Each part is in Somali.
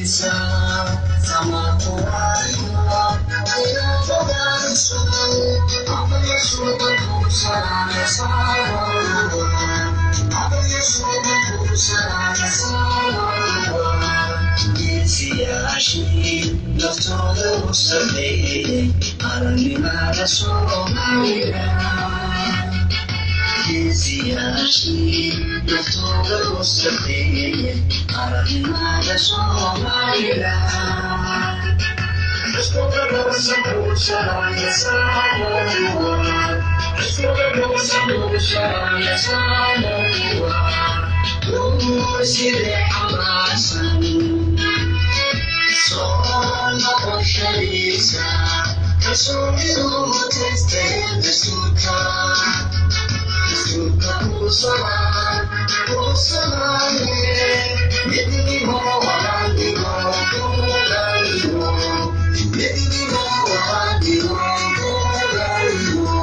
Isa sama kuaiwa ayo togan sumai apa yesuan kusana sama apa yesuan kusana sama Siashi Doctor Mustafa Arani Mara Somalia Siashi Doctor Mustafa Arani Mara Somalia Escoga nossa puxa essa lua Escoga nossa puxa essa lua Sire amasan Sono Oshalisa Kasumiru Teste Desuka Kusala Kusala Midini Mo Walandi Mo Kulali Mo Midini Mo Walandi Mo Kulali Mo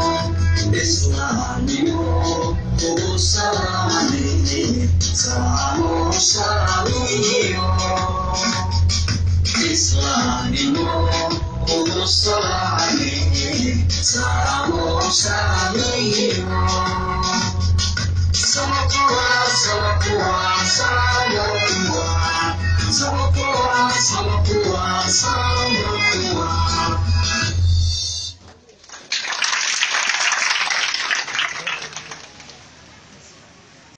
Islami Mo Kusalani Samo Samiyo Islami Mo Kusalani Samo Samiyo Sama kuwa Sama kuwa Sama kuwa Sama kuwa Sama kuwa Sama kuwa